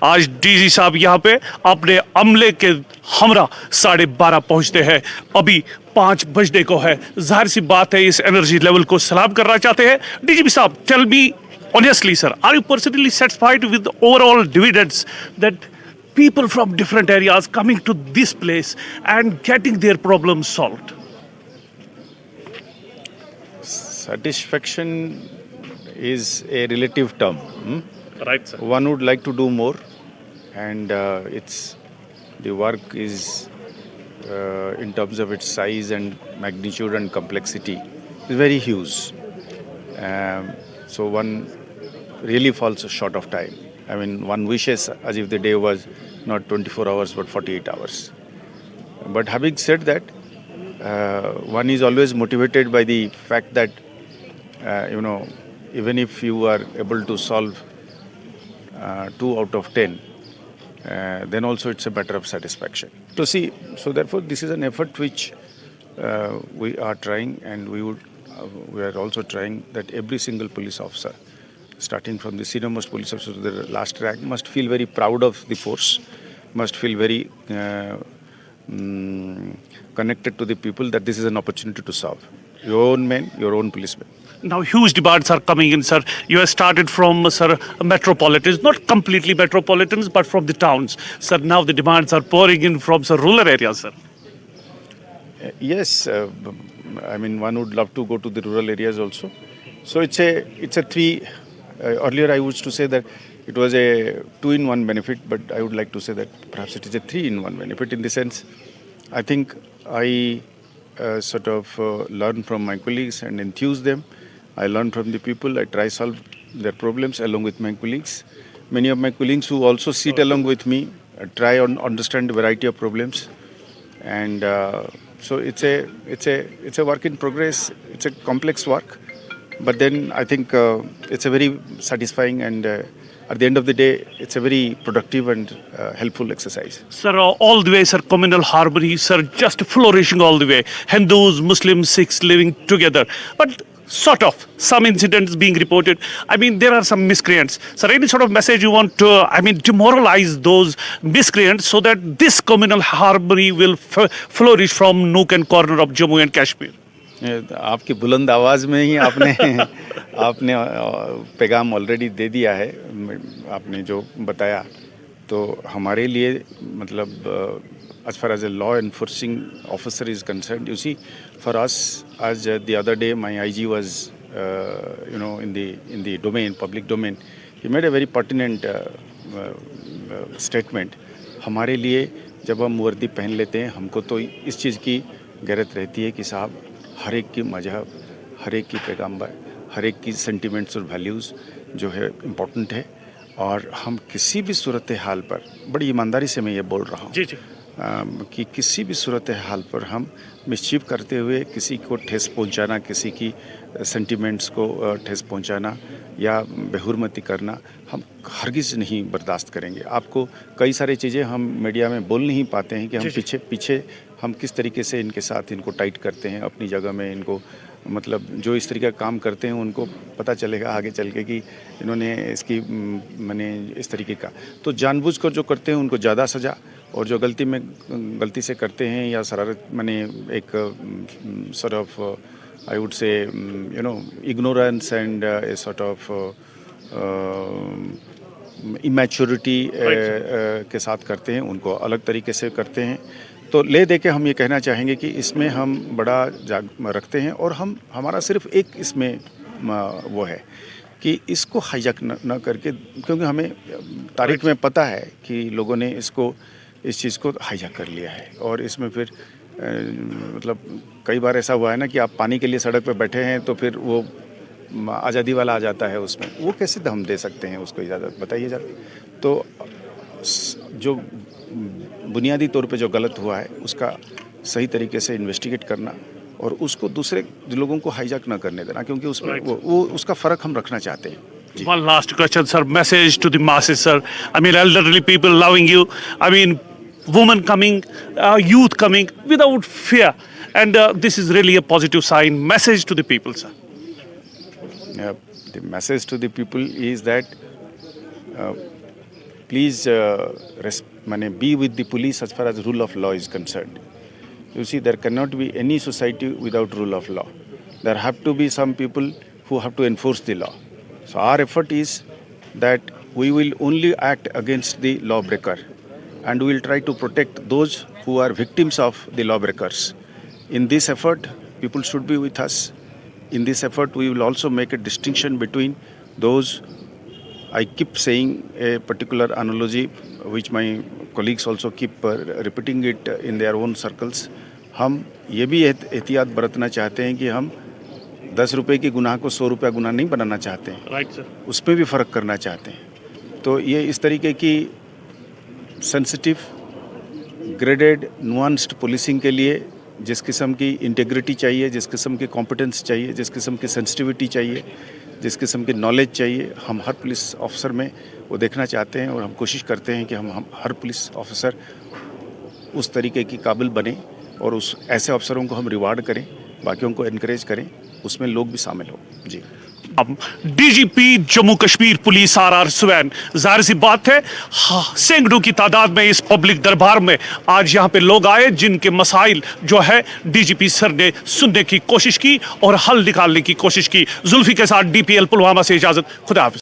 आज डीजी साहब यहाँ पे अपने अमले के हमरा 12:30 पहुंचते हैं। अभी 5 बजने को है। जाहिर सी बात है इस एनर्जी लेवल को सलाम करना चाहते हैं। डीजीपी साहब, tell me honestly sir, are you personally satisfied with the overall dividends that people from different areas coming to this place and getting their problems solved? Satisfaction is a relative term. Right, sir. One would like to do more, and the work is in terms of its size and magnitude and complexity is very huge. So one really falls short of time. I mean, one wishes as if the day was not 24 hours but 48 hours. But having said that, one is always motivated by the fact that even if you are able to solve 2 out of 10, then also it's a matter of satisfaction to see. So therefore, this is an effort which we are trying, and we are also trying that every single police officer, starting from the senior-most police officer to the last rank, must feel very proud of the force, must feel very connected to the people, that this is an opportunity to serve your own men, your own policemen. Now huge demands are coming in, sir. You have started from, sir, metropolitans, not completely metropolitans, but from the towns. Sir, now the demands are pouring in from, sir, rural areas, sir. Yes, I mean, one would love to go to the rural areas also. So it's a three. Earlier I used to say that it was a 2-in-1 benefit, but I would like to say that perhaps it is a 3-in-1 benefit, in the sense, I think I learn from my colleagues and enthuse them. I learn from the people. I try solve their problems along with my colleagues. Many of my colleagues who also sit along with me try and understand a variety of problems, and so it's a work in progress. It's a complex work, but then I think it's a very satisfying, and at the end of the day, it's a very productive and helpful exercise. Sir, all the way, sir, communal harmony, sir, just flourishing all the way. Hindus, Muslims, Sikhs living together. But sort of some incidents being reported. I mean, there are some miscreants. Sir, any sort of message you want to, demoralize those miscreants so that this communal harmony will flourish from nook and corner of Jammu and Kashmir? आपकी बुलंद आवाज़ में ही आपने पैगाम already दे दिया है, आपने जो बताया। तो हमारे लिए मतलब as far as a law enforcing officer is concerned, you see, for us, as the other day my IG was in the domain, public domain, he made a very pertinent statement. हमारे लिए जब हम वर्दी पहन लेते हैं, हमको तो इस चीज़ की गैरत रहती है कि साहब, हर एक की मजहब, हर एक की पैगम्बर, हर एक की सेंटिमेंट्स और वैल्यूज़ जो है इम्पोर्टेंट है, और हम किसी भी सूरत हाल पर, बड़ी ईमानदारी से मैं ये बोल रहा हूँ कि किसी भी सूरत हाल पर हम मिसचीफ करते हुए किसी को ठेस पहुँचाना, किसी की सेंटिमेंट्स को ठेस पहुँचाना या बेहुरमती करना हम हरगिज़ नहीं बर्दाश्त करेंगे। आपको कई सारी चीज़ें हम मीडिया में बोल नहीं पाते हैं कि हम पीछे हम किस तरीके से इनके साथ इनको टाइट करते हैं अपनी जगह में, इनको मतलब जो इस तरीके का काम करते हैं उनको पता चलेगा आगे चल के कि इन्होंने इसकी इस तरीके का, तो जानबूझकर जो करते हैं उनको ज़्यादा सज़ा, और जो गलती से करते हैं या शरारत एक sort of I would say ignorance and a sort of immaturity के साथ करते हैं, उनको अलग तरीके से करते हैं। तो ले दे के हम ये कहना चाहेंगे कि इसमें हम बड़ा रखते हैं, और हमारा सिर्फ एक इसमें वो है कि इसको हाईजैक न करके, क्योंकि हमें तारीख में पता है कि लोगों ने इस चीज़ को हाईजैक कर लिया है, और इसमें फिर मतलब कई बार ऐसा हुआ है ना कि आप पानी के लिए सड़क पर बैठे हैं तो फिर वो आज़ादी वाला आ जाता है उसमें, वो कैसे हम दे सकते हैं उसको इजाज़त, बताइए जरा। तो जो बुनियादी तौर पे जो गलत हुआ है उसका सही तरीके से इन्वेस्टिगेट करना, और उसको दूसरे लोगों को हाईजैक ना करने देना, क्योंकि उसमें वो उसका फ़र्क हम रखना चाहते हैं। One last question, sir. Message to the masses, sir. I mean, elderly people loving you. I mean, women coming, youth coming without fear. And this is really a positive sign. Message to the people, sir. The message to the people is that please be with the police as far as rule of law is concerned. You see, there cannot be any society without rule of law. There have to be some people who have to enforce the law. So our effort is that we will only act against the lawbreaker, and we will try to protect those who are victims of the lawbreakers. In this effort, people should be with us. In this effort, we will also make a distinction between those. I keep saying a particular analogy, which my colleagues also keep repeating it in their own circles. हम ये भी एहतियात बरतना चाहते हैं कि हम 10 रुपए की गुनाह को 100 रुपया गुनाह नहीं बनाना चाहते हैं, राइट सर, उसमें भी फ़र्क करना चाहते हैं. तो ये इस तरीके की सेंसिटिव, ग्रेडेड, नुआंस्ड पुलिसिंग के लिए जिस किस्म की इंटीग्रिटी चाहिए, जिस किस्म की कॉम्पिटेंस चाहिए, जिस किस्म की सेंसिटिविटी चाहिए, जिस किस्म की नॉलेज चाहिए, हम हर पुलिस ऑफिसर में वो देखना चाहते हैं. और हम कोशिश करते हैं कि हम हर पुलिस ऑफिसर उस तरीके की काबिल बने और उस ऐसे अफसरों को हम रिवार्ड करें, बाकियों को इनकरेज करें, उसमें लोग भी शामिल हो. जी. अब DGP Jammu Kashmir police R Swain, जाहिर सी बात है सैकड़ों की तादाद में इस पब्लिक दरबार में आज यहाँ पे लोग आए जिनके मसाइल जो है डीजीपी सर ने सुनने की कोशिश की और हल निकालने की कोशिश की. जुल्फी के साथ DPL पुलवामा से इजाजत. खुदा हाफिज.